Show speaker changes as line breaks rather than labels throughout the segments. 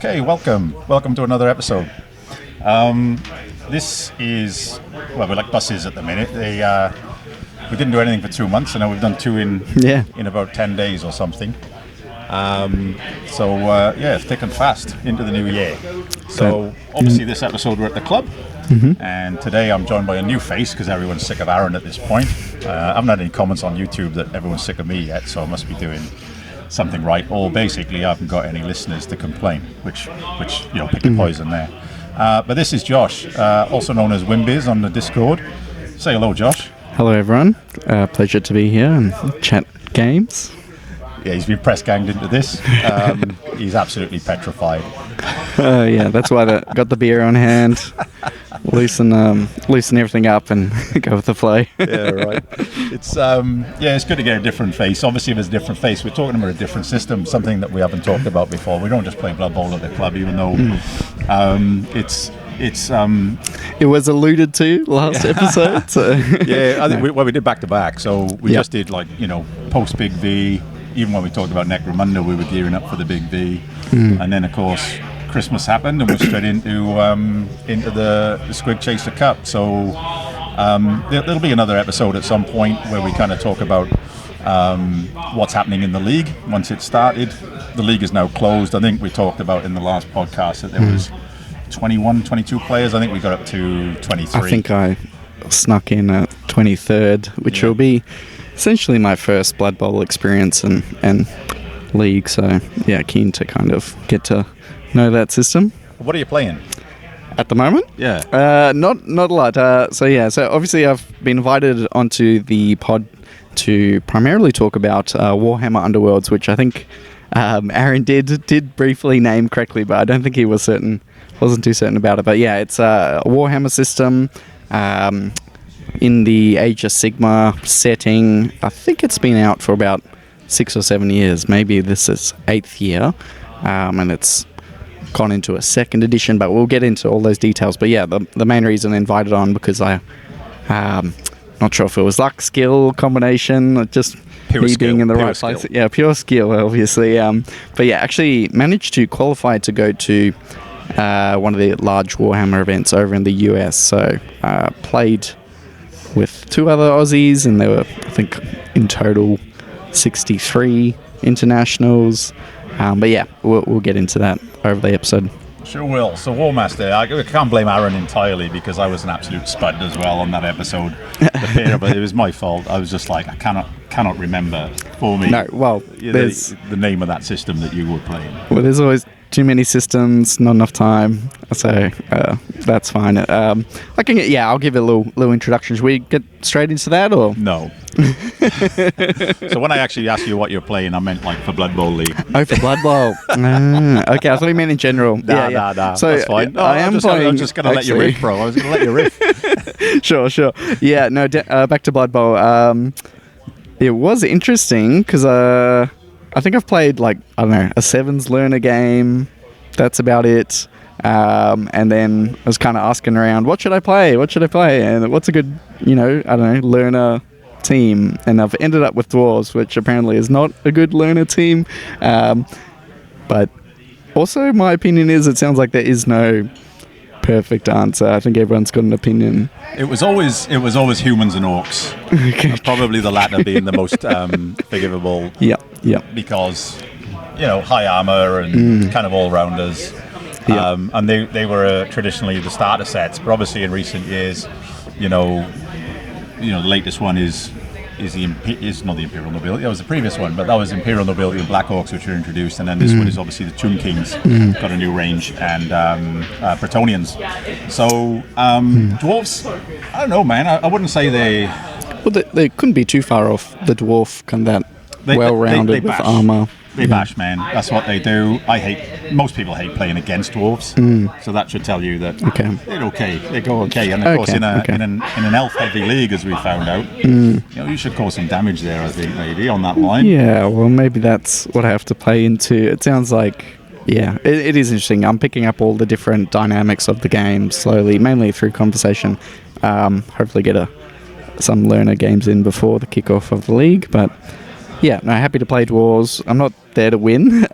Okay, welcome to another episode. This is, well, we're like buses at the minute. We didn't do anything for 2 months, and now we've done two in about 10 days or something. It's thick and fast into the new year. So obviously this episode we're at the club, and today I'm joined by a new face because everyone's sick of Aaron at this point. I haven't had any comments on YouTube that everyone's sick of me yet, so I must be doing something right, or basically I haven't got any listeners to complain, which pick your poison there. But this is Josh, also known as Wimbiz on the Discord. Say hello, Josh.
Hello, everyone. Pleasure to be here and chat games.
Yeah, he's been press ganged into this. He's absolutely petrified.
That's why I got the beer on hand. Loosen everything up and go with the flow.
Yeah, right. It's good to get a different face. Obviously, if it's a different face, we're talking about a different system, something that we haven't talked about before. We don't just play Blood Bowl at the club, even though
it was alluded to last episode. So.
Yeah, I think we did back to back. So we just did post Big V. Even when we talked about Necromunda, we were gearing up for the Big V, and then of course Christmas happened, and we're straight into the Squig Chaser Cup. So there'll be another episode at some point where we kind of talk about what's happening in the league once it started. The league is now closed. I think we talked about in the last podcast that there was 21, 22 players. I think we got up to 23.
I think I snuck in at 23rd, which will be essentially my first Blood Bowl experience and league. So keen to kind of get to know that system.
What are you playing
at the moment? Not a lot. So obviously I've been invited onto the pod to primarily talk about Warhammer Underworlds, which I think Aaron did briefly name correctly, but I don't think he wasn't too certain about it. But it's a Warhammer system in the Age of Sigmar setting. I think it's been out for about 6 or 7 years. Maybe this is 8th year, and it's gone into a 2nd edition, but we'll get into all those details. But the main reason I invited on because I not sure if it was luck, skill combination, just
pure
me
skill,
being in the right
skill.
place. Yeah, pure skill, obviously. Actually managed to qualify to go to one of the large Warhammer events over in the US. So played with 2 other Aussies, and there were, I think, in total 63 internationals. We'll get into that over the episode.
Sure will. So Warmaster, I can't blame Aaron entirely because I was an absolute spud as well on that episode. But it was my fault. I was just like, I cannot remember for me.
No, well,
the name of that system that you were playing.
Well, there's always too many systems, not enough time. So that's fine. I'll give it a little introduction. Should we get straight into that, or
no? So when I actually asked you what you're playing, I meant like for Blood Bowl League.
Oh, for Blood Bowl. Okay, I thought you meant in general.
Nah.
So
that's fine.
I'm
just going to let you riff, bro. I was going to let you riff.
Sure. Yeah, no, back to Blood Bowl. It was interesting because I think I've played a Sevens learner game. That's about it. And then I was kind of asking around, what should I play? And what's a good, learner team? And I've ended up with Dwarves, which apparently is not a good learner team. But also my opinion is it sounds like there is no perfect answer. I think everyone's got an opinion.
It was always humans and orcs. Okay. Probably the latter being the most forgivable.
Yeah.
Because high armor and kind of all rounders. Yeah. And they were traditionally the starter sets, but obviously in recent years, the latest one is not the Imperial Nobility. That was the previous one, but that was Imperial Nobility and Black Orcs, which were introduced, and then this one is obviously the Tomb Kings, got a new range, and Bretonnians. So dwarves, I don't know, man. I wouldn't say they.
Well, they couldn't be too far off the dwarf, kind of that well-rounded with armor.
They bash, man. That's what they do. Most people hate playing against dwarves, so that should tell you that they go okay. And of course, in an elf-heavy league, as we found out, you should cause some damage there. I think maybe on that line.
Yeah, well, maybe that's what I have to play into. It sounds like, it is interesting. I'm picking up all the different dynamics of the game slowly, mainly through conversation. Hopefully, get some learner games in before the kickoff of the league, but. yeah, no, happy to play dwarves. I'm not there to win,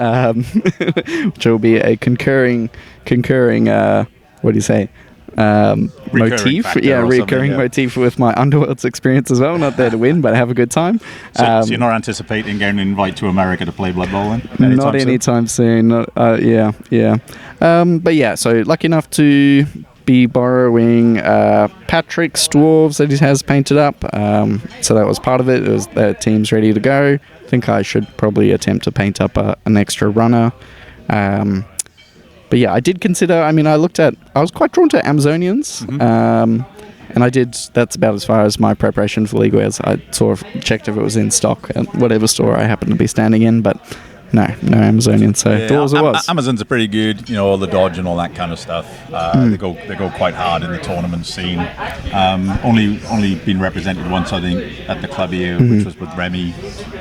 which will be a concurring. What do you say? Motif, recurring motif with my Underworlds experience as well. Not there to win, but have a good time.
So you're not anticipating getting an invite to America to play Blood Bowl then?
Not anytime soon. Yeah. But yeah, so lucky enough to be borrowing Patrick's dwarves that he has painted up. So that was part of it. It was the team's ready to go. I think I should probably attempt to paint up an extra runner. But yeah, I did consider, I was quite drawn to Amazonians, and that's about as far as my preparation for League was. I sort of checked if it was in stock at whatever store I happened to be standing in, but no Amazonians, so thought it was.
Amazons are pretty good, all the dodge and all that kind of stuff. They go quite hard in the tournament scene. Only been represented once, I think, at the club here, which was with Remy.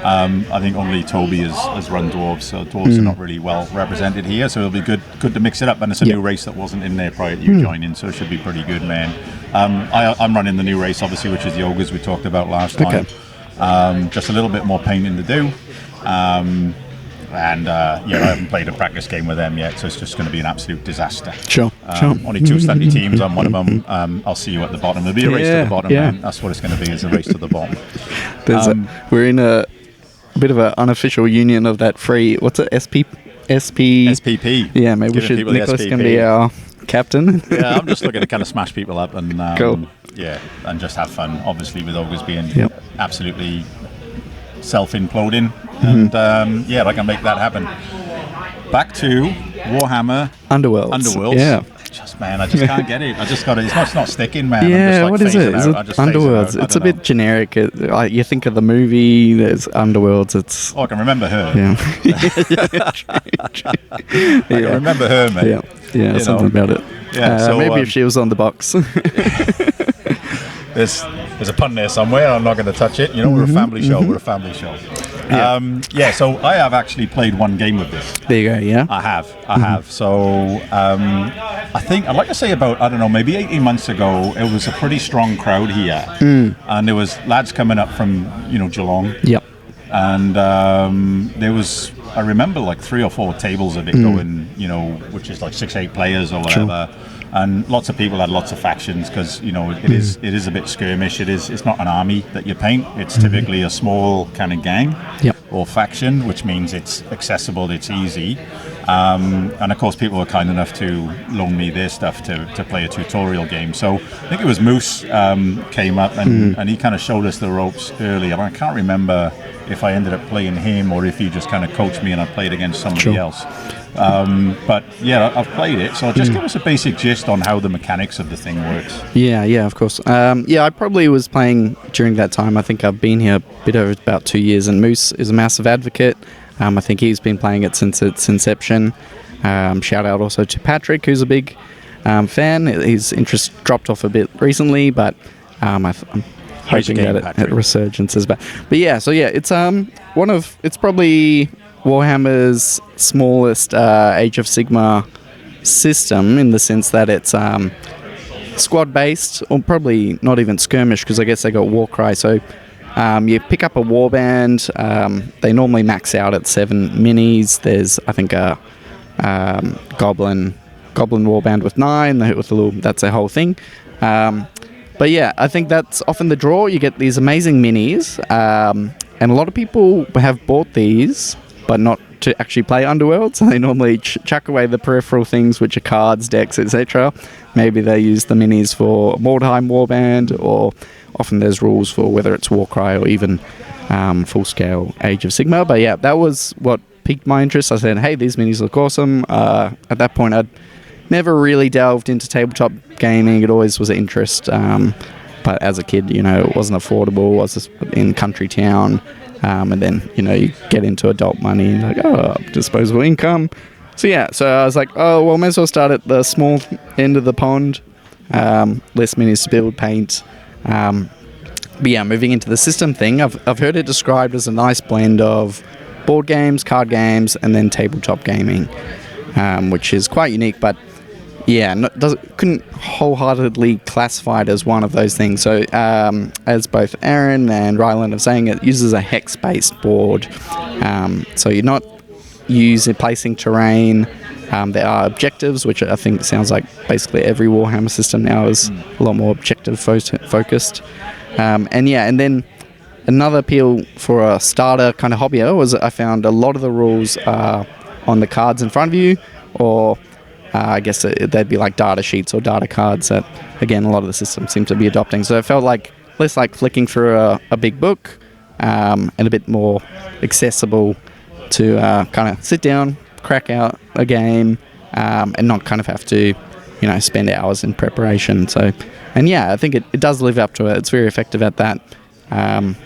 I think only Toby has run dwarves, so dwarves are not really well represented here. So it'll be good to mix it up, and it's a new race that wasn't in there prior to you joining, so it should be pretty good, man. I'm running the new race, obviously, which is the ogres we talked about last time. Okay. Just a little bit more painting to do. And I haven't played a practice game with them yet, so it's just going to be an absolute disaster.
Sure.
Only 2 study teams. I'm one of them. I'll see you at the bottom. There'll be a race to the bottom, man. That's what it's going to be, is a race to the bottom.
We're in a bit of an unofficial union of that free, what's it, SPP? Yeah, maybe Nicholas can be our captain.
Yeah, I'm just looking to kind of smash people up and
cool.
Yeah, and just have fun, obviously, with ogres being absolutely self-imploding. And I can make that happen. Back to Warhammer
Underworlds. Yeah.
I just can't get it. I just got it. It's not sticking, man.
Yeah, what is it? Is it Underworlds? It's a bit generic. You think of the movie, there's Underworlds.
I can remember her.
Yeah.
I can remember her, mate.
Yeah, something about it. Yeah, maybe if she was on the box.
There's a pun there somewhere. I'm not going to touch it. We're a family show. We're a family show. So I have actually played one game with this.
There you go, yeah.
I have. So I think, I'd like to say about, maybe 18 months ago, it was a pretty strong crowd here. And there was lads coming up from, Geelong.
Yep.
And there was, I remember, like 3 or 4 tables of it going, which is like 6-8 players or whatever. Sure. And lots of people had lots of factions because it is a bit skirmish. It's not an army that you paint. It's typically a small kind of gang or faction, which means it's accessible, it's easy. And of course, people were kind enough to loan me their stuff to play a tutorial game. So I think it was Moose came up and he kind of showed us the ropes earlier. I can't remember if I ended up playing him or if he just kind of coached me and I played against somebody else. But yeah, I've played it, so just give us a basic gist on how the mechanics of the thing works.
Yeah, of course. I probably was playing during that time. I think I've been here a bit over about 2 years, and Moose is a massive advocate. I think he's been playing it since its inception. Shout out also to Patrick, who's a big fan. His interest dropped off a bit recently, but I'm hoping that it resurgences back. But it's probably Warhammer's smallest Age of Sigmar system, in the sense that it's squad based, or probably not even skirmish, because I guess they got Warcry. So you pick up a warband. They normally max out at 7 minis. There's, I think, a goblin warband with 9. That's a whole thing. But yeah, I think that's often the draw. You get these amazing minis, and a lot of people have bought these, but not to actually play Underworld, so they normally chuck away the peripheral things, which are cards, decks, etc. Maybe they use the minis for Mordheim Warband, or often there's rules for whether it's Warcry or even full-scale Age of Sigmar. But yeah, that was what piqued my interest. I said, hey, these minis look awesome. At that point, I'd never really delved into tabletop gaming. It always was an interest. But as a kid, it wasn't affordable. I was just in country town. And then, you get into adult money and disposable income. So I was like, might as well start at the small end of the pond. Less minis to build, paint. But yeah, moving into the system thing, I've heard it described as a nice blend of board games, card games, and then tabletop gaming, which is quite unique. But couldn't wholeheartedly classify it as one of those things. So, as both Aaron and Ryland are saying, it uses a hex-based board. So you're not placing terrain. There are objectives, which I think sounds like basically every Warhammer system now is a lot more objective focused. And then another appeal for a starter kind of hobbyer was I found a lot of the rules are on the cards in front of you, or I guess they'd be like data sheets or data cards that, again, a lot of the systems seem to be adopting. So it felt like less like flicking through a big book, and a bit more accessible to kind of sit down, crack out a game, and not kind of have to, spend hours in preparation. So, and I think it does live up to it. It's very effective at that. And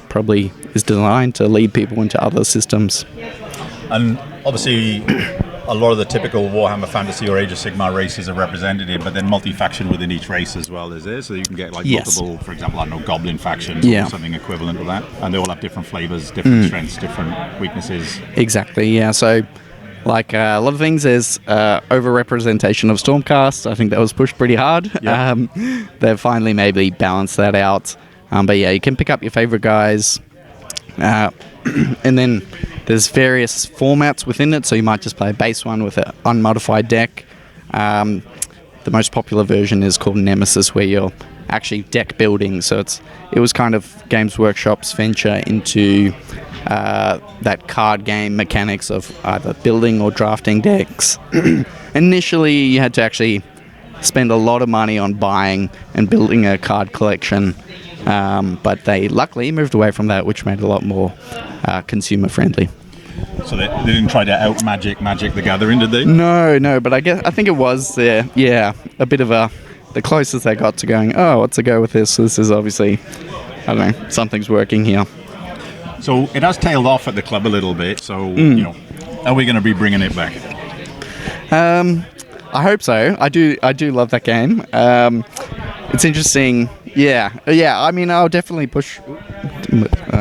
probably is designed to lead people into other systems.
And obviously, a lot of the typical Warhammer Fantasy or Age of Sigmar races are represented here, but then multi-faction within each race as well, is there? So you can get multiple, for example, I don't know, Goblin factions or something equivalent to that. And they all have different flavors, different strengths, different weaknesses.
Exactly, yeah. So, like a lot of things, there's over-representation of Stormcast. I think that was pushed pretty hard. Yep. They've finally maybe balanced that out. But you can pick up your favorite guys. And then there's various formats within it, so you might just play a base one with an unmodified deck. The most popular version is called Nemesis, where you're actually deck building. So it was kind of Games Workshop's venture into that card game mechanics of either building or drafting decks. Initially, you had to actually spend a lot of money on buying and building a card collection. But they luckily moved away from that, which made it a lot more consumer friendly.
So they didn't try to out Magic the Gathering, did they?
No, but I think it was a bit of the closest they got to going, what's the go with this? This is obviously, I don't know, something's working here.
So it has tailed off at the club a little bit, so, are we going to be bringing it back?
I hope so. I do love that game. It's interesting. Yeah. I mean, I'll definitely push.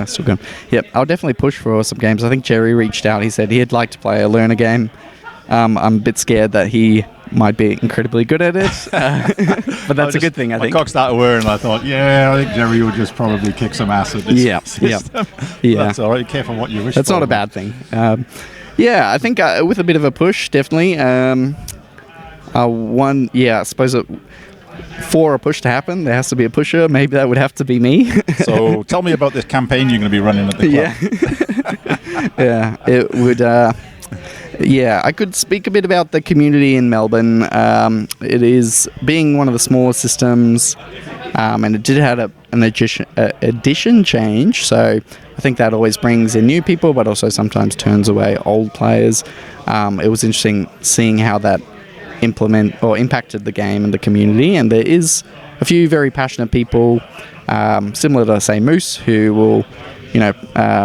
Still going. Yep. I'll definitely push for some games. I think Jerry reached out. He said he'd like to play a learner game. I'm a bit scared that he might be incredibly good at it, but that's a good thing. I think.
My cock started whirring, and I thought, I think Jerry would just probably kick some ass at this system. Yeah. That's all right. Careful what you wish for.
That's not a bad thing. I think with a bit of a push, definitely. I suppose for a push to happen, there has to be a pusher. Maybe that would have to be me.
So tell me about this campaign you're going to be running at the
club. It would. I could speak a bit about the community in Melbourne. It is being one of the smaller systems, and it did have an edition change. So I think that always brings in new people, but also sometimes turns away old players. It was interesting seeing how that impacted the game and the community, and there is a few very passionate people, similar to, say, Moose, who will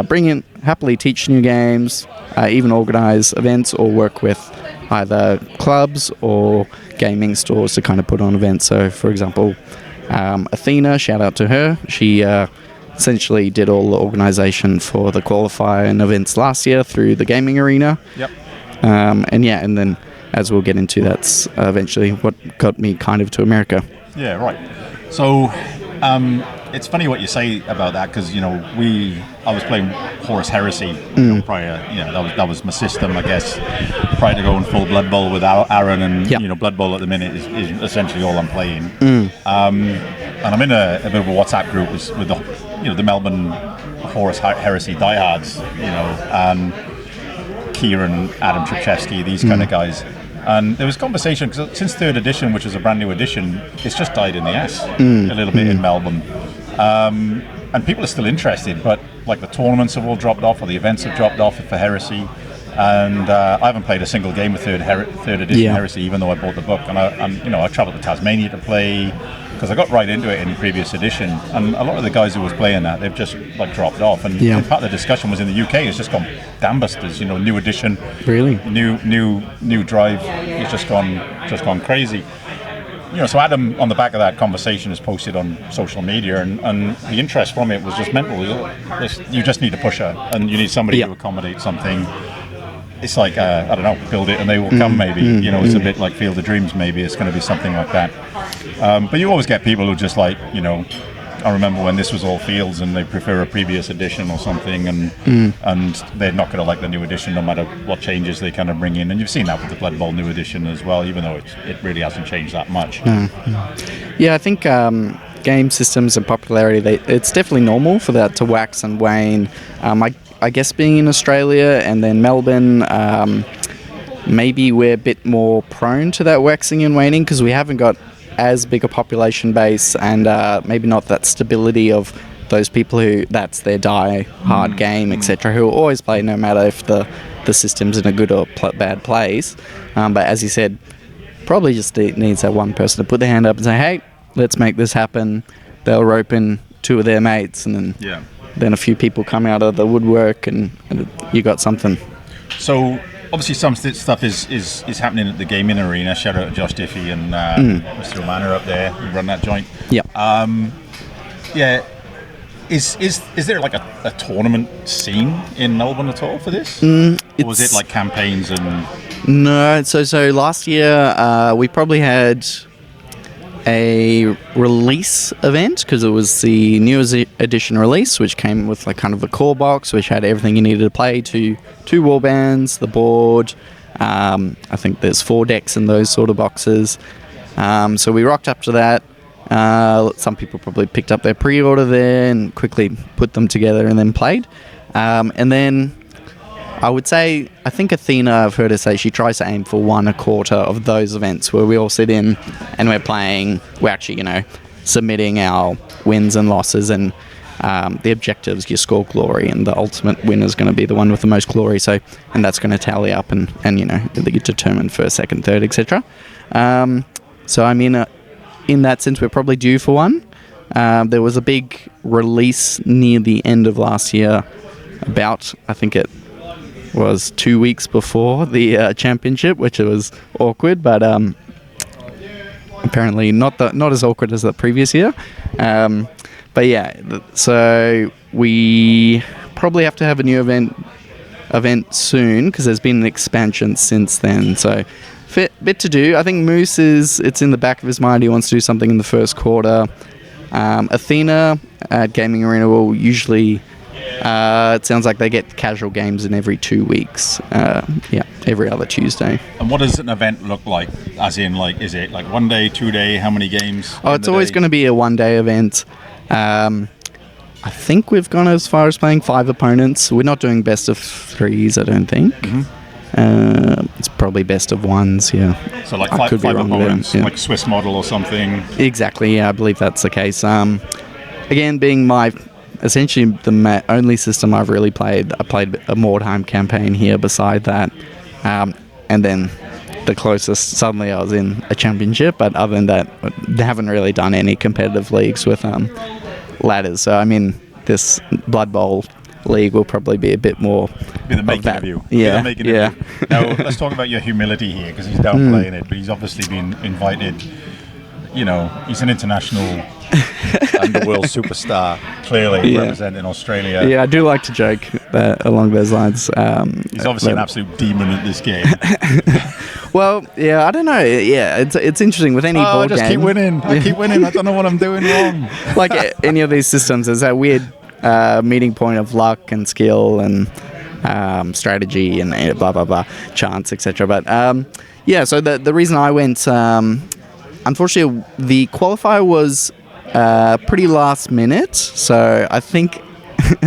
bring in, happily teach new games, even organize events or work with either clubs or gaming stores to kind of put on events. So for example, Athena, shout out to her, she essentially did all the organization for the qualifier and events last year through the gaming arena.
Yep.
And then, as we'll get into, that's eventually what got me kind of to America.
Yeah, right. So it's funny what you say about that, because I was playing Horus Heresy prior. That was my system, I guess, prior to going full Blood Bowl with Aaron, and Blood Bowl at the minute is essentially all I'm playing. And I'm in a bit of a WhatsApp group with the Melbourne Horus Heresy diehards, and Kieran, Adam Trzaskowski, these kind of guys. And there was conversation, because since 3rd edition, which is a brand new edition, it's just died in the ass a little bit in Melbourne. And people are still interested, but like the tournaments have all dropped off, or the events have dropped off for Heresy. And I haven't played a single game of 3rd edition Heresy, even though I bought the book. And I travelled to Tasmania to play, because I got right into it in the previous edition. And a lot of the guys who was playing that, they've just dropped off. And in fact, the discussion was in the UK, it's just gone dambusters. New edition,
really,
new drive. It's just gone crazy. So Adam, on the back of that conversation, has posted on social media, and the interest from it was just mental. You just need a pusher, and you need somebody to accommodate something. it's like I don't know, build it and they will come. Maybe it's a bit like Field of Dreams. Maybe it's going to be something like that. But you always get people who just like I remember when this was all Fields and they prefer a previous edition or something, and they're not going to like the new edition no matter what changes they kind of bring in. And you've seen that with the Blood Bowl new edition as well, even though it really hasn't changed that much.
Yeah, I think game systems and popularity, it's definitely normal for that to wax and wane. I guess being in Australia and then Melbourne, maybe we're a bit more prone to that waxing and waning because we haven't got as big a population base and maybe not that stability of those people who that's their die-hard game, etc., who will always play no matter if the system's in a good or bad place. But as you said, probably just needs that one person to put their hand up and say, hey, let's make this happen. They'll rope in two of their mates and then a few people come out of the woodwork and you got something.
So obviously some stuff is happening at the gaming arena. Shout out to Josh Diffie and Mr. O'Manor up there who run that joint. Is there like a tournament scene in Melbourne at all for this? Or was it like campaigns and...
No, so last year we probably had a release event because it was the new edition release, which came with like kind of a core box which had everything you needed to play, two warbands, the board. I think there's 4 decks in those sort of boxes. So we rocked up to that. Some people probably picked up their pre-order there and quickly put them together and then played. And then I would say, I think Athena, I've heard her say she tries to aim for 1 a quarter of those events where we all sit in and we're playing, we're actually, submitting our wins and losses and the objectives, you score glory, and the ultimate winner is going to be the one with the most glory. So, and that's going to tally up and they get determined first, second, third, etc. So I mean, in that sense, we're probably due for one. There was a big release near the end of last year about, I think it was 2 weeks before the championship, which was awkward, but apparently not as awkward as the previous year. But yeah, so we probably have to have a new event soon because there's been an expansion since then. So bit to do. I think Moose it's in the back of his mind. He wants to do something in the first quarter. Athena at Gaming Arena will usually... it sounds like they get casual games in every 2 weeks. Every other Tuesday.
And what does an event look like? As in, like, is it like 1 day, 2 day? How many games?
Oh, it's always going to be a 1 day event. I think we've gone as far as playing 5 opponents. We're not doing best of 3s, I don't think. It's probably best of 1s, yeah.
So like five opponents, like Swiss model or something?
Exactly, yeah, I believe that's the case. Again, being essentially the only system I've really played, I played a Mordheim campaign here beside that. And then the closest, suddenly I was in a championship, but other than that, they haven't really done any competitive leagues with ladders. So, I mean, this Blood Bowl league will probably be a bit more
be the making of you.
Yeah,
yeah. Now, let's talk about your humility here, because he's downplaying it, but he's obviously been invited. He's an international Underworld superstar, clearly representing Australia.
Yeah, I do like to joke along those lines.
He's obviously an absolute demon at this game.
Well, yeah, I don't know. Yeah, it's interesting with any board game.
I keep winning. I keep winning. I don't know what I'm doing wrong.
Like any of these systems, there's that weird meeting point of luck and skill and strategy and blah, blah, blah, chance, etc. But so the reason I went... unfortunately, the qualifier was pretty last minute, so I think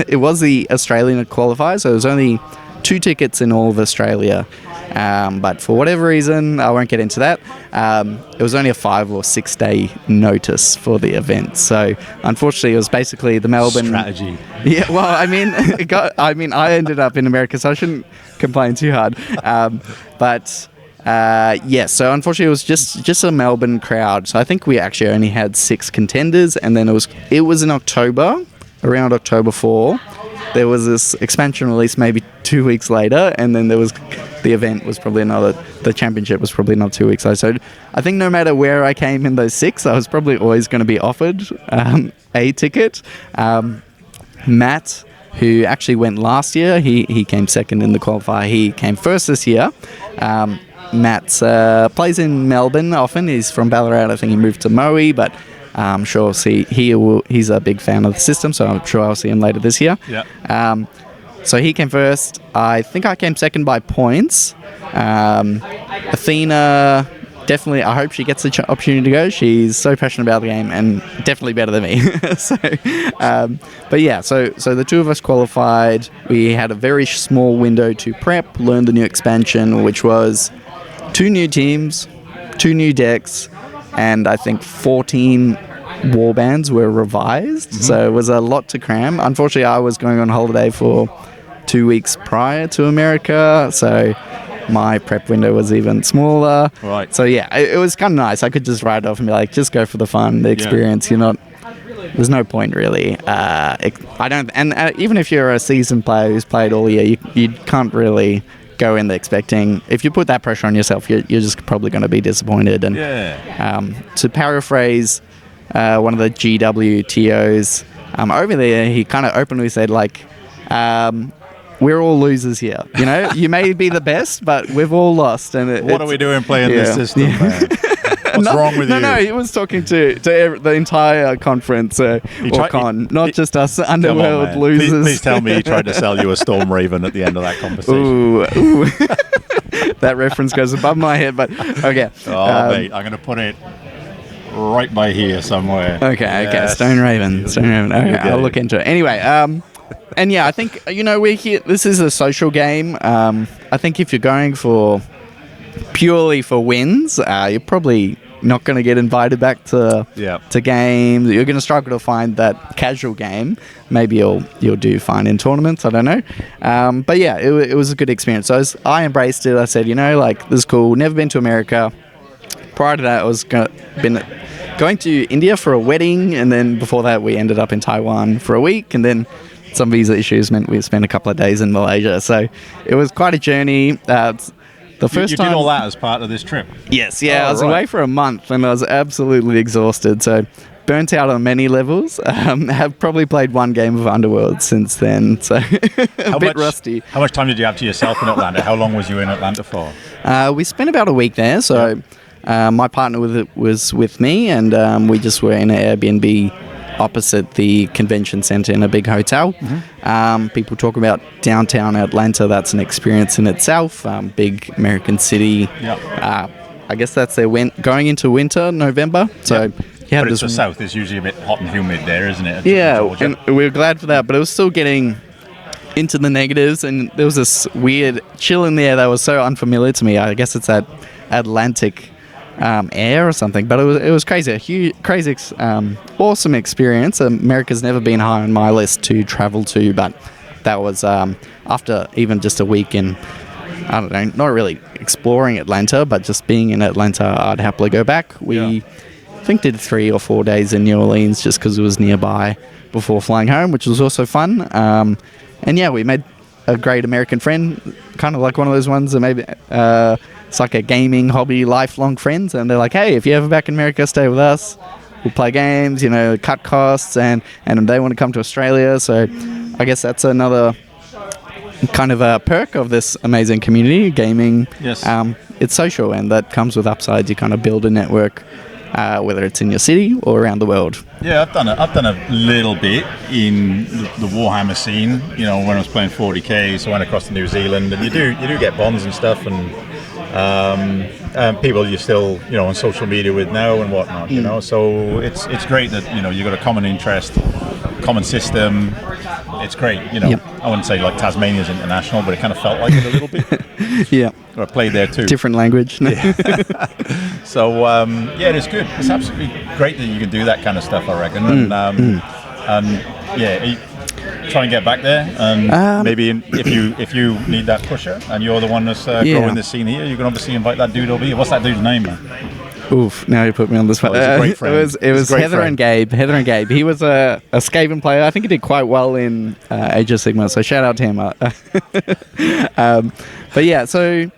it was the Australian qualifier, so there was only 2 tickets in all of Australia. But for whatever reason, I won't get into that, it was only a 5 or 6 day notice for the event. So unfortunately, it was basically the Melbourne...
strategy.
Yeah, well, I mean, I ended up in America, so I shouldn't complain too hard. So unfortunately it was just a Melbourne crowd. So I think we actually only had 6 contenders, and then it was in October, around October 4. There was this expansion release maybe 2 weeks later, and then there was the event was probably the championship was probably not 2 weeks later. So I think no matter where I came in those 6, I was probably always going to be offered a ticket. Matt who actually went last year. He came second in the qualifier. He came first this year. Matt plays in Melbourne often. He's from Ballarat. I think he moved to Moe, but I'm sure he's a big fan of the system, so I'm sure I'll see him later this year.
Yeah.
So he came first. I think I came second by points. Athena, definitely, I hope she gets the opportunity to go. She's so passionate about the game and definitely better than me. But yeah, so the two of us qualified. We had a very small window to prep, learn the new expansion, which was 2 new teams, 2 new decks, and I think 14 warbands were revised. Mm-hmm. So it was a lot to cram. Unfortunately, I was going on holiday for 2 weeks prior to America, so my prep window was even smaller.
Right.
So yeah, it was kind of nice. I could just write it off and be like, just go for the fun, the experience. Yeah. There's no point really. Even if you're a seasoned player who's played all year, you can't really go in there expecting. If you put that pressure on yourself, you're just probably going to be disappointed. And to paraphrase one of the GWTOs over there, he kind of openly said like, we're all losers here. You may be the best, but we've all lost. And
what are we doing playing this system, man? What's wrong with you?
No, he was talking to the entire conference not just us Underworld losers.
Please tell me he tried to sell you a Storm Raven at the end of that conversation.
Ooh. That reference goes above my head, but okay.
Mate, I'm going to put it right by here somewhere.
Okay. Stone Raven. Okay, I'll look into it. Anyway, and yeah, I think, we're here. This is a social game. I think if you're going purely for wins, you're probably not going to get invited back to games. You're going to struggle to find that casual game. Maybe you'll do fine in tournaments. I don't know. But yeah, it was a good experience. So I embraced it. I said, this is cool. Never been to America. Prior to that, I was going to India for a wedding, and then before that, we ended up in Taiwan for a week, and then some visa issues meant we spent a couple of days in Malaysia. So it was quite a journey. The first
you
time,
did all that as part of this trip?
Yes, I was away for a month and I was absolutely exhausted. So burnt out on many levels. Have probably played 1 game of Underworlds since then. So a bit rusty.
How much time did you have to yourself in Atlanta? How long was you in Atlanta for?
We spent about a week there. So my partner was with me, and we just were in an Airbnb opposite the convention center in a big hotel. Mm-hmm. People talk about downtown Atlanta. That's an experience in itself. Big American city. I guess that's their going into winter, November. So
but it's the south. It's usually a bit hot and humid there, isn't it?
And we were glad for that, but it was still getting into the negatives, and there was this weird chill in the air that was so unfamiliar to me. I guess it's that Atlantic air or something, but it was crazy, a huge, crazy, awesome experience. America's never been high on my list to travel to, but that was after even just a week in, I don't know, not really exploring Atlanta, but just being in Atlanta, I'd happily go back. We I think did 3 or 4 days in New Orleans just because it was nearby before flying home, which was also fun. And yeah, we made a great American friend, kind of like one of those ones that maybe it's like a gaming hobby, lifelong friends, and they're like, hey, if you're ever back in America, stay with us. We'll play games, cut costs, and they want to come to Australia. So I guess that's another kind of a perk of this amazing community, gaming.
Yes.
It's social, and that comes with upsides. You kind of build a network, whether it's in your city or around the world.
Yeah, I've done a little bit in the Warhammer scene. When I was playing 40k, so I went across to New Zealand, and you do get bonds and stuff, and people you're still on social media with now and whatnot. So it's great that you've got a common interest, common system. It's great. I wouldn't say like Tasmania's international, but it kind of felt like it a little bit.
Yeah.
I played there too.
Different language.
So it's good. It's absolutely great that you can do that kind of stuff, I reckon. Try and get back there, and maybe if you need that pusher, and you're the one that's growing this scene here, you can obviously invite that dude over here. What's that dude's name, man?
Oof! Now you put me on the spot.
He's a great friend.
It was Heather and Gabe. He was a Skaven player. I think he did quite well in Age of Sigmar. So shout out to him. But yeah, so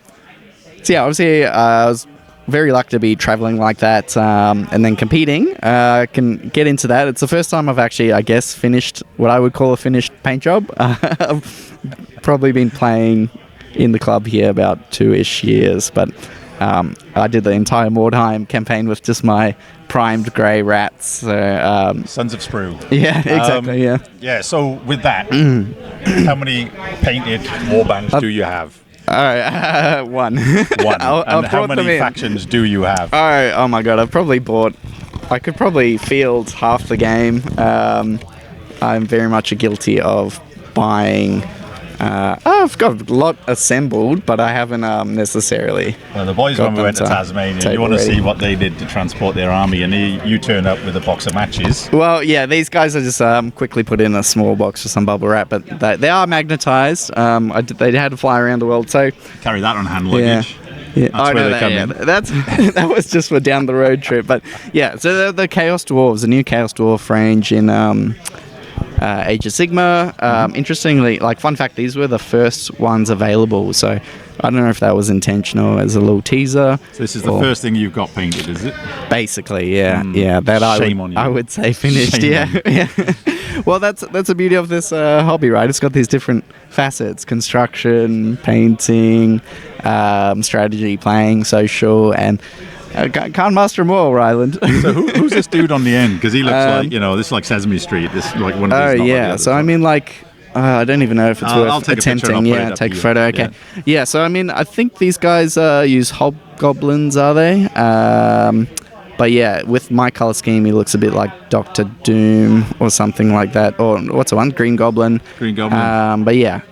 yeah, obviously I was very lucky to be traveling like that and then competing. Can get into that. It's the first time I've actually, I guess, finished what I would call a finished paint job. I've probably been playing in the club here about 2-ish years, but I did the entire Mordheim campaign with just my primed grey rats. So,
Sons of Sprue.
Yeah, exactly.
Yeah. So with that, how many painted warbands do you have?
All right, one.
One. And how many factions do you have?
Oh my god, I could probably field half the game. I'm very much guilty of buying. I've got a lot assembled, but I haven't necessarily.
Well, the boys, when we went to Tasmania, you want to see what they did to transport their army, and you turn up with a box of matches.
Well, yeah, these guys are just quickly put in a small box with some bubble wrap, but they are magnetized. They had to fly around the world, so
carry that on hand luggage.
Yeah.
That's where they come in.
That was just for down the road trip, but yeah. So the Chaos Dwarves, the new Chaos Dwarf range in Age of Sigma. Interestingly, like fun fact, these were the first ones available, so I don't know if that was intentional as a little teaser.
So this is the first thing you've got painted, is it?
Basically, yeah. That I would say finished. Yeah. Well, that's the beauty of this hobby, right? It's got these different facets: construction, painting, strategy, playing, social, and can't master them all, Ryland.
So who's this dude on the end? Because he looks like, this is like Sesame Street. This like one of these.
Oh yeah. So I mean, like, I don't even know if it's worth attempting.
Yeah,
take a photo. Okay. Yeah. So I mean, I think these guys use hobgoblins, are they? But yeah, with my color scheme, he looks a bit like Doctor Doom or something like that. Or what's the one? Green Goblin.
Green Goblin.
But yeah,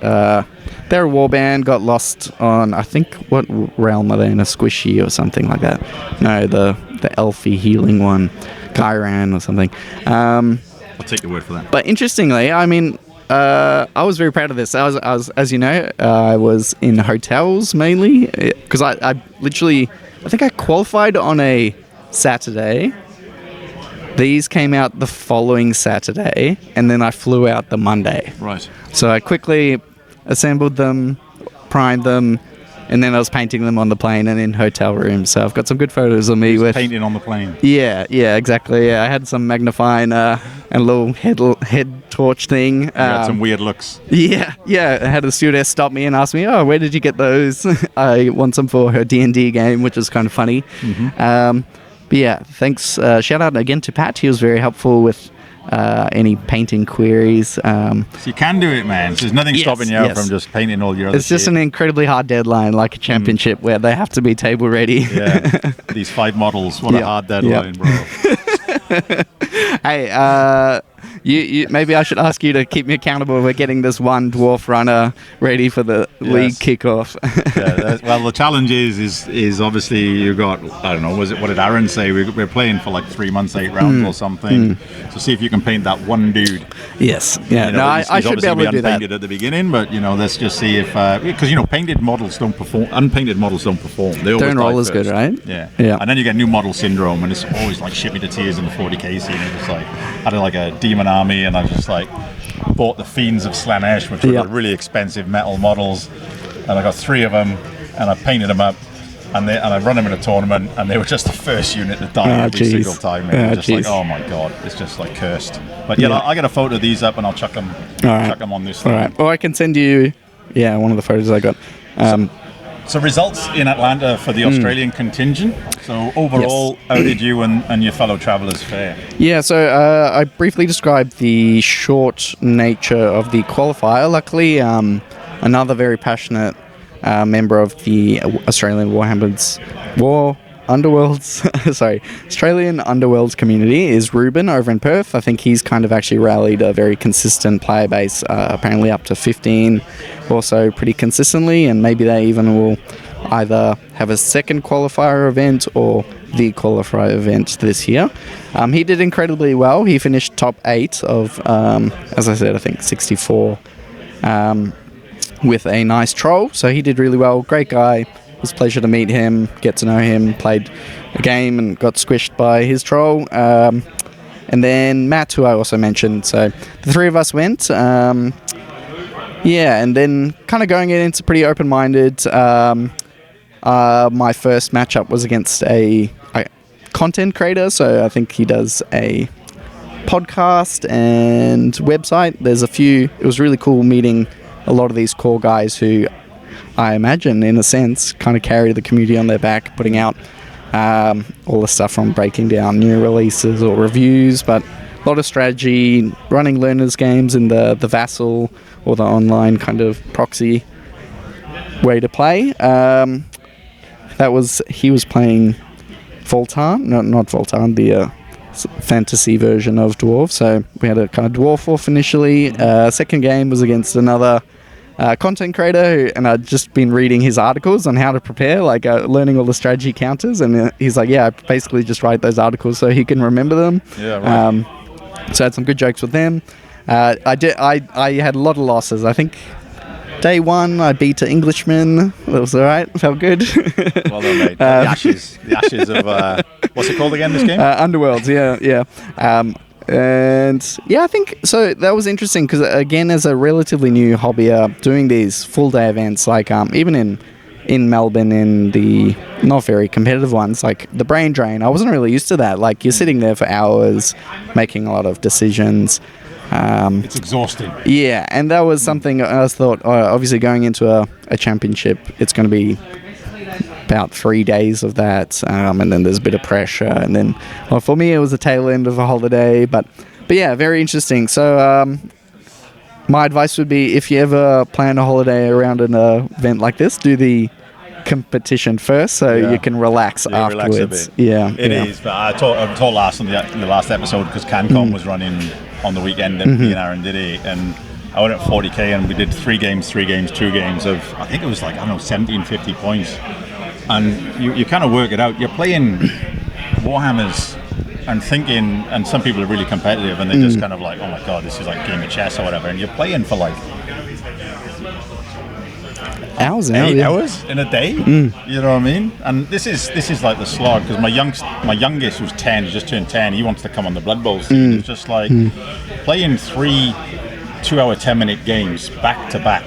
they're a warband. Got lost on, I think, what realm are they in? A squishy or something like that. No, the elfy healing one, Kyran or something.
I'll take your word for that.
But interestingly, I mean, I was very proud of this. I was, as you know, I was in hotels mainly because I think I qualified on a Saturday. These came out the following Saturday, and then I flew out the Monday.
Right.
So I quickly assembled them, primed them, and then I was painting them on the plane and in hotel rooms. So I've got some good photos of me with
painting on the plane.
Yeah, exactly. Yeah, I had some magnifying and a little head torch thing.
You had some weird looks.
Yeah. I had a stewardess stop me and ask me, "Oh, where did you get those?" I want some for her D&D game, which is kind of funny. But yeah, thanks. Shout out again to Pat. He was very helpful with any painting queries. So
you can do it, man. So there's nothing stopping you from just painting all your other
It's just an incredly hard deadline, like a championship, where they have to be table ready.
Yeah, these 5 models. What a hard deadline, bro.
Hey, you maybe I should ask you to keep me accountable for getting this one dwarf runner ready for the league kickoff.
Well, the challenge is obviously you got, I don't know, what did Aaron say? We're playing for like 3 months, 8 rounds or something. So see if you can paint that one dude.
Yes. Yeah. I should be able to do that.
Unpainted at the beginning, but let's just see if because painted models don't perform. Unpainted models don't perform. They always
don't roll as good, right?
Yeah. And then you get new model syndrome, and it's always like shit me to tears in the 40k scene. It's just like I had like a demon army, and I just like bought the Fiends of Slanesh, which were the really expensive metal models, and I got 3 of them, and I painted them up, and I run them in a tournament, and they were just the first unit to die every single time. It was just like, oh my god, it's just like cursed. But I'll get a photo of these up, and I'll chuck them on this thing.
All right. Or I can send you, one of the photos I got.
So results in Atlanta for the Australian contingent. So overall, how did you and your fellow travellers fare?
Yeah, so I briefly described the short nature of the qualifier. Luckily, another very passionate member of the Australian Australian Underworlds community is Ruben over in Perth. I think he's kind of actually rallied a very consistent player base, apparently up to 15 or so pretty consistently, and maybe they even will either have a second qualifier event or the qualifier event this year. He did incredibly well. He finished top 8 of, as I said, I think 64 with a nice troll, so he did really well. Great guy. It was a pleasure to meet him, get to know him, played a game and got squished by his troll. And then Matt, who I also mentioned. So the 3 of us went. And then kind of going into pretty open-minded. I my first matchup was against a content creator, so I think he does a podcast and website. There's a few. It was really cool meeting a lot of these core guys who I imagine, in a sense, kind of carry the community on their back, putting out all the stuff from breaking down new releases or reviews, but a lot of strategy, running learners games in the Vassal or the online kind of proxy way to play. He was playing Voltan, not Voltan, the fantasy version of Dwarf. So we had a kind of Dwarf Wolf initially. Second game was against another content creator, and I'd just been reading his articles on how to prepare, like learning all the strategy counters, and he's like, yeah, I basically just write those articles so he can remember them.
Yeah, right.
So I had some good jokes with them. I had a lot of losses. I think day one I beat an Englishman. That was alright. Felt good.
Well done, mate. The ashes of what's it called again? This game?
Underworlds. Yeah. And yeah, I think so. That was interesting because, again, as a relatively new hobby, doing these full day events, like even in Melbourne, in the not very competitive ones, like the brain drain, I wasn't really used to that. Like, you're sitting there for hours making a lot of decisions.
It's exhausting.
Yeah, and that was something I thought, obviously going into a championship, it's going to be about 3 days of that, and then there's a bit of pressure, and then for me it was the tail end of a holiday, but yeah, very interesting. So my advice would be, if you ever plan a holiday around an event like this, do the competition first so you can relax afterwards.
Relax a bit.
Yeah,
it is. But I told last on the last episode, because CanCon was running on the weekend, and me and Aaron did it, and I went at 40k, and we did 3 games, 2 games of, I think it was like, I don't know, 1750 points. And you kind of work it out. You're playing Warhammers and thinking, and some people are really competitive, and they're just kind of like, oh my god, this is like a game of chess or whatever, and you're playing for like
hours
8 hours in a day. You know what I mean? And this is like the slog, because my youngest, who's 10, he just turned 10, he wants to come on the Blood Bowl scene. It's just like playing 3 2-hour 10-minute games back to back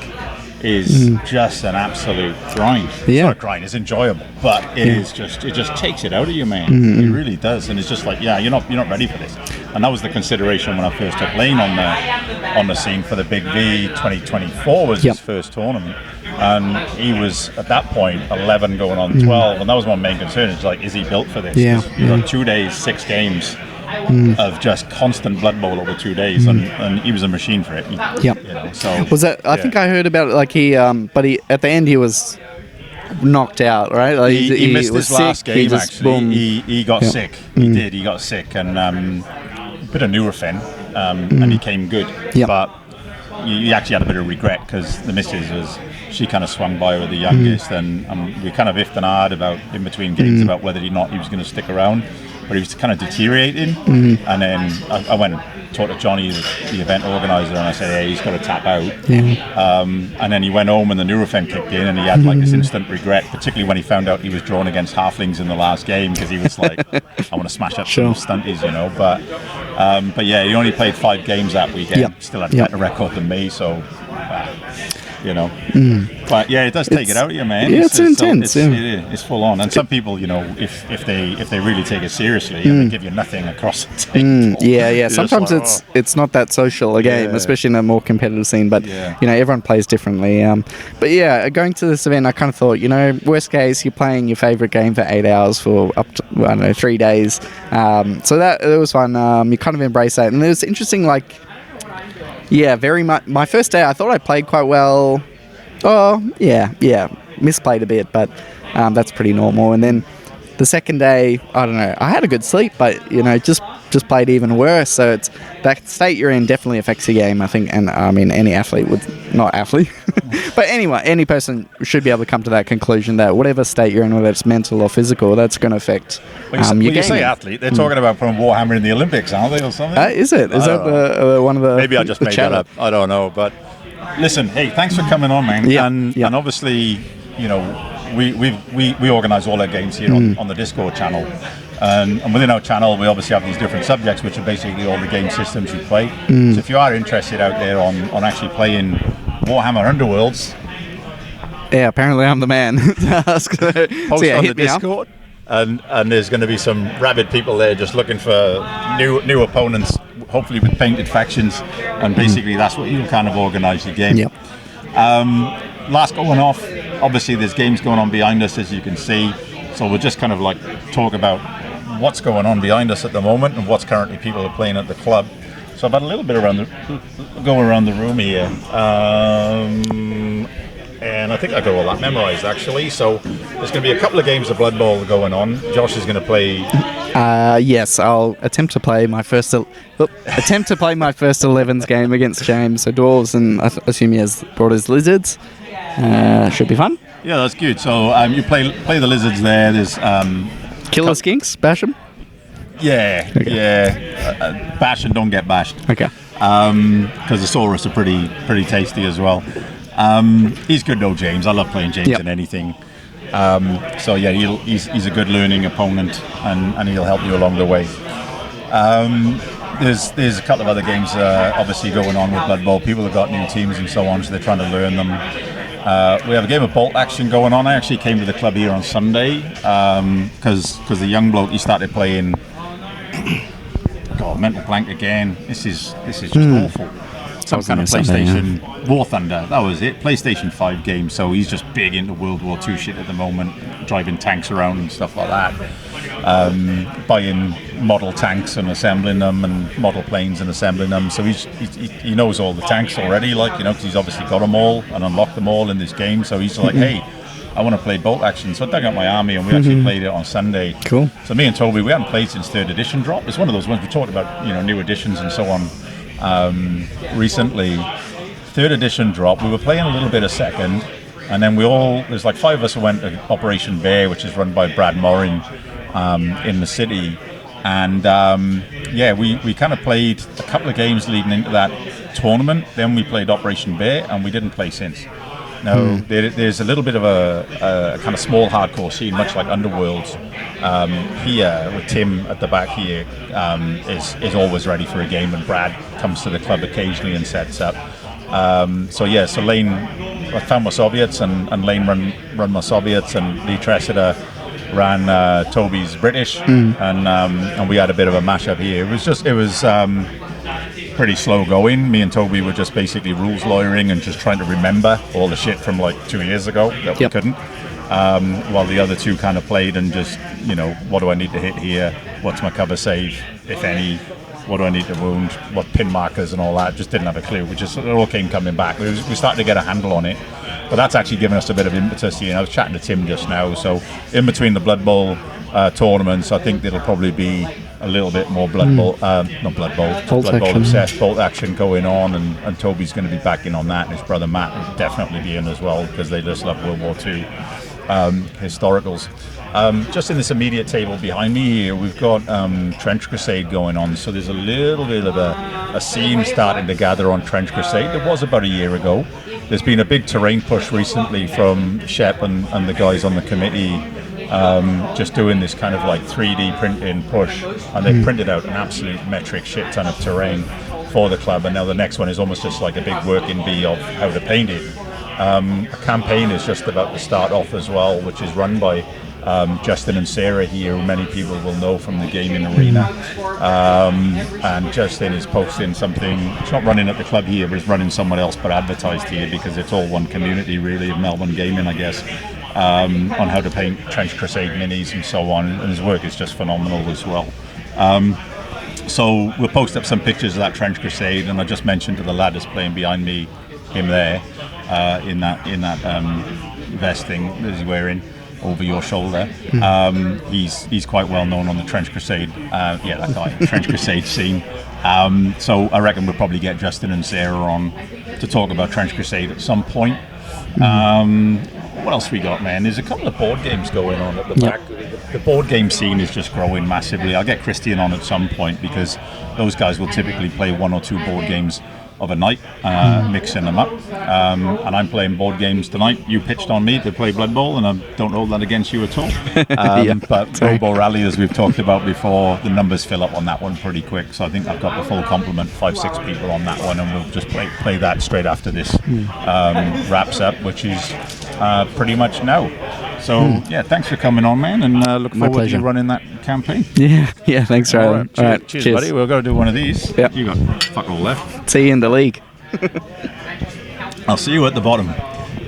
is just an absolute grind. It's not a grind, it's enjoyable, but it just takes it out of you, man. It really does. And it's just like, you're not ready for this. And that was the consideration when I first took Lane on the scene for the Big V. 2024 was his first tournament, and he was at that point 11 going on 12, and that was my main concern. It's like, is he built for this? You got 2 days, 6 games of just constant Blood Bowl over 2 days, and he was a machine for it. You know, so
was that? I think I heard about it. Like but he at the end he was knocked out, right? Like
he missed
was
his last
sick.
game. He got sick. He did. He got sick, and a bit of Nurofen, and he came good. But he actually had a bit of regret, because the missus she kind of swung by with the youngest, and we kind of ifed and ahed about in between games about whether or not he was going to stick around. But he was kind of deteriorating, and then I went and talked to Johnny, the event organizer, and I said, hey, he's got to tap out. And then he went home, and the Nurofen kicked in, and he had like this instant regret, particularly when he found out he was drawn against halflings in the last game, because he was like, I want to smash up some stunties, you know. But yeah, he only played 5 games that weekend. Still had a better record than me, so you know. But yeah, it does take it out of you, man.
Yeah, it's intense.
It's full on. And some people, you know, if they really take it seriously, and they give you nothing across the table.
Sometimes
like,
it's not that social a game, especially in a more competitive scene. But you know, everyone plays differently. But yeah, going to this event, I kind of thought, you know, worst case, you're playing your favorite game for 8 hours for up to, I don't know, 3 days. So that it was fun. You kind of embrace that, and it was interesting. Like, yeah, very much. My first day, I thought I played quite well. Oh, yeah, misplayed a bit, but that's pretty normal. And then the second day, I don't know, I had a good sleep, but, you know, just played even worse. So it's that state you're in definitely affects your game, I think. And I mean, any athlete would, not athlete, but anyway, any person should be able to come to that conclusion that whatever state you're in, whether it's mental or physical, that's going to affect your
when
game.
You say athlete, they're talking about putting Warhammer in the Olympics, aren't they, or something?
Is it? Is that the one of the...
Maybe I just made that up. I don't know, but listen, hey, thanks for coming on, man. And obviously, you know, we organise all our games here on the Discord channel, and within our channel we obviously have these different subjects, which are basically all the game systems you play. So if you are interested out there on actually playing Warhammer Underworlds,
Yeah, apparently I'm the man to ask.
Post
yeah,
on
hit
the
me up.
Discord, and there's going to be some rabid people there just looking for new opponents, hopefully with painted factions, and basically that's what you'll kind of organise your game.
Yep.
Last going off, obviously there's games going on behind us, as you can see, so we'll just kind of like talk about what's going on behind us at the moment and what's currently people are playing at the club. So I've had a little bit going around the room here, and I think I got all that memorised actually. So there's going to be a couple of games of Blood Bowl going on. Josh is going to play.
Yes, I'll attempt to play my first 11s game against James. So dwarves, and I assume he has brought his lizards. Should be fun.
Yeah, that's good. So you play the lizards there. There's
Killer skinks, bash them.
Yeah, okay. Yeah. Bash and don't get bashed.
Okay.
Because the Saurus are pretty tasty as well. He's good though, James. I love playing James in anything. So yeah, he's a good learning opponent, and he'll help you along the way. There's a couple of other games obviously going on with Blood Bowl. People have got new teams and so on, so they're trying to learn them. We have a game of bolt action going on. I actually came to the club here on Sunday because the young bloke, he started playing. God, mental blank again. This is just awful. Some kind of PlayStation War Thunder. That was it. PlayStation 5 game. So he's just big into World War II shit at the moment, driving tanks around and stuff like that. Buying model tanks and assembling them, and model planes and assembling them. So he knows all the tanks already, like, you know, because he's obviously got them all and unlocked them all in this game. So he's like, hey, I want to play bolt action. So I dug out my army and we actually played it on Sunday.
Cool.
So me and Toby, we hadn't played since 3rd edition drop. It's one of those ones we talked about, you know, new editions and so on recently. 3rd edition drop. We were playing a little bit of 2nd, and then there's like 5 of us who went to Operation Bear, which is run by Brad Morin in the city. And we kind of played a couple of games leading into that tournament. Then we played Operation Bear, and we didn't play since. Now, there's a little bit of a kind of small hardcore scene, much like Underworlds. Here, with Tim at the back here, is always ready for a game, and Brad comes to the club occasionally and sets up. So Lane, I found my Soviets, and Lane run my Soviets, and Lee Tressida ran Toby's British, and we had a bit of a mashup here. It was pretty slow going. Me and Toby were just basically rules lawyering and just trying to remember all the shit from like 2 years ago that we couldn't. While the other two kind of played and just, you know, what do I need to hit here? What's my cover save, if any? What do I need to wound? What pin markers and all that? Just didn't have a clue. It all came coming back. We started to get a handle on it. But that's actually given us a bit of impetus here. And I was chatting to Tim just now. So in between the Blood Bowl tournaments, I think there'll probably be a little bit more Blood Bowl, not Blood Bowl,
Bolt
Blood Bowl
action.
obsessed, bolt action going on, and Toby's going to be back in on that, and his brother Matt will definitely be in as well, because they just love World War II historicals. Just in this immediate table behind me here, we've got Trench Crusade going on, so there's a little bit of a scene starting to gather on Trench Crusade. There was about a year ago. There's been a big terrain push recently from Shep and the guys on the committee, just doing this kind of like 3D printing push, and they've printed out an absolute metric shit ton of terrain for the club, and now the next one is almost just like a big working bee of how to paint it. A campaign is just about to start off as well, which is run by Justin and Sarah here, who many people will know from the gaming arena. And Justin is posting something, it's not running at the club here, but it's running somewhere else, but advertised here, because it's all one community really of Melbourne gaming, I guess, on how to paint Trench Crusade minis and so on, and his work is just phenomenal as well. So we'll post up some pictures of that Trench Crusade, and I just mentioned to the lad that's playing behind me, him there, in that vest thing that he's wearing over your shoulder. He's quite well known on the Trench Crusade, that guy, Trench Crusade scene. So I reckon we'll probably get Justin and Sarah on to talk about Trench Crusade at some point. What else we got, man? There's a couple of board games going on at the back. The board game scene is just growing massively. I'll get Christian on at some point, because those guys will typically play 1 or 2 board games of a night, mixing them up. And I'm playing board games tonight. You pitched on me to play Blood Bowl, and I don't hold that against you at all. But Robo Rally, as we've talked about before, the numbers fill up on that one pretty quick. So I think I've got the full complement, 5-6 people on that one, and we'll just play that straight after this wraps up, which is pretty much now. So yeah, thanks for coming on, man, and look
My
forward
pleasure.
to you running that campaign.
Yeah, thanks, Riley.
All right, cheers, buddy. We'll go do one of these.
Yep.
You got fuck all left.
See you in the league.
I'll see you at the bottom.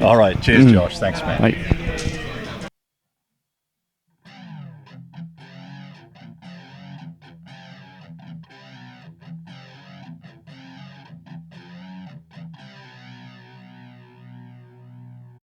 All right, cheers, Josh. Thanks, man.
Bye.